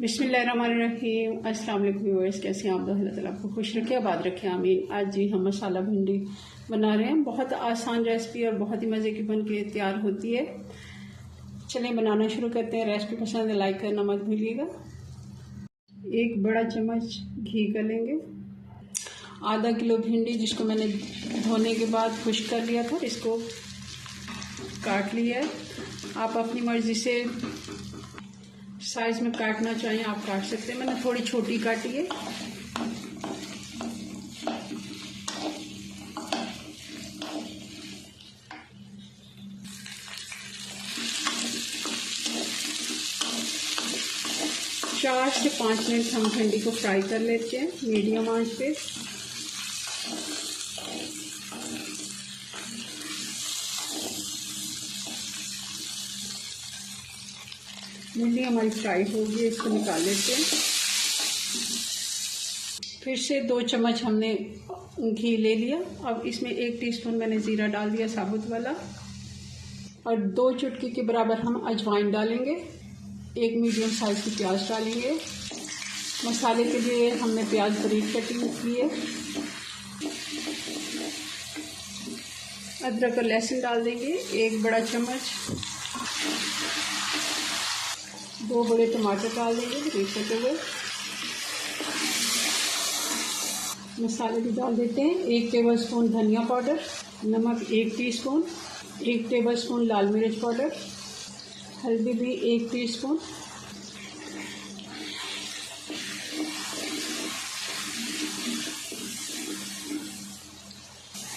बिस्मिल्लाहिर्रहमानिर्रहीम। अस्सलाम वालेकुम व्यूअर्स, कैसे हैं आप? अल्लाह ताला आपको खुश रखे, आबाद रखे, आमीन। आज जी हम मसाला भिंडी बना रहे हैं। बहुत आसान रेसिपी और बहुत ही मज़े की बन के तैयार होती है। चलें बनाना शुरू करते हैं। रेसिपी पसंद है लाइक करना मत भूलिएगा। एक बड़ा चम्मच घी का लेंगे। आधा किलो भिंडी जिसको मैंने धोने के बाद खुश्क कर लिया था, इसको काट लिया है। आप अपनी मर्ज़ी से साइज में काटना चाहें आप काट सकते हैं। मैंने थोड़ी छोटी काटी है। चार से 5 मिनट हम भिंडी को फ्राई कर लेते हैं मीडियम आंच पे। भिंडी हमारी फ्राई होगी, इसको निकाल लेते हैं। फिर से 2 चम्मच हमने घी ले लिया। अब इसमें 1 टीस्पून मैंने ज़ीरा डाल दिया साबुत वाला, और 2 चुटकी के बराबर हम अजवाइन डालेंगे। 1 मीडियम साइज़ की प्याज डालेंगे। मसाले के लिए हमने प्याज बारीक कटिंग की है। अदरक और लहसुन डाल देंगे 1 बड़ा चम्मच। 2 बड़े टमाटर डाल देंगे बारीक कटे हुए। मसाले भी डाल देते हैं। 1 टेबलस्पून धनिया पाउडर, नमक 1 टीस्पून, 1 टेबलस्पून लाल मिर्च पाउडर, हल्दी भी 1 टीस्पून।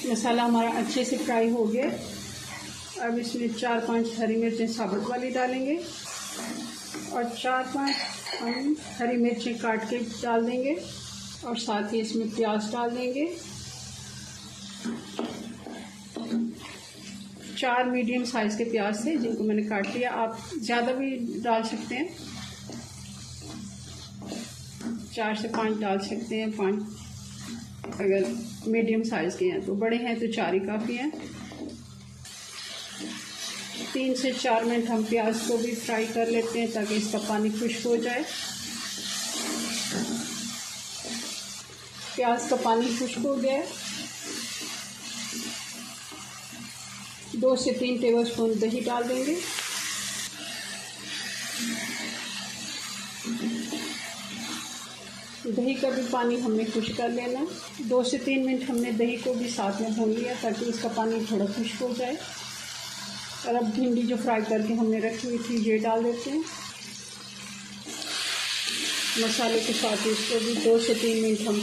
मसाला हमारा अच्छे से फ्राई हो गया। अब इसमें 4-5 हरी मिर्चें साबुत वाली डालेंगे, और 4-5 हम हरी मिर्चें काट के डाल देंगे, और साथ ही इसमें प्याज डाल देंगे। 4 मीडियम साइज़ के प्याज थे जिनको मैंने काट लिया। आप ज़्यादा भी डाल सकते हैं, 4 से 5 डाल सकते हैं। 5 अगर मीडियम साइज़ के हैं, तो बड़े हैं तो 4 ही काफ़ी हैं। 3 से 4 मिनट हम प्याज को भी फ्राई कर लेते हैं ताकि इसका पानी खुश्क हो जाए। प्याज का पानी खुश्क हो गया है। 2 से 3 टेबलस्पून दही डाल देंगे। दही का भी पानी हमने खुश्क कर लेना है। 2 से 3 मिनट हमने दही को भी साथ में भून लिया ताकि इसका पानी थोड़ा खुश्क हो जाए। और अब भिंडी जो फ्राई करके हमने रखी हुई थी ये डाल देते हैं। मसाले के साथ इसको भी 2 से 3 मिनट हम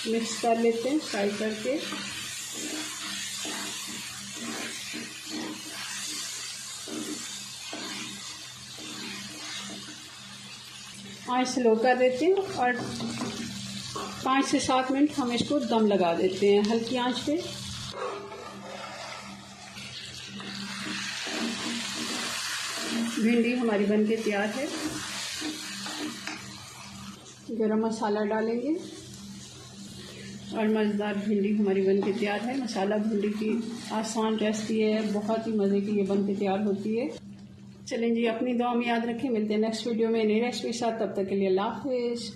मिक्स कर लेते हैं फ्राई करके। आँच स्लो कर देते हैं, और 5 से 7 मिनट हम इसको दम लगा देते हैं हल्की आंच पे। भिंडी हमारी बनके तैयार है। गरम मसाला डालेंगे, और मज़ेदार भिंडी हमारी बनके तैयार है। मसाला भिंडी की आसान रेसिपी है, बहुत ही मज़े की ये बनके तैयार होती है। चलें जी, अपनी दुआ में याद रखें। मिलते हैं नेक्स्ट वीडियो में नई रेसिपी के साथ। तब तक के लिए अल्लाह हाफ़िज़।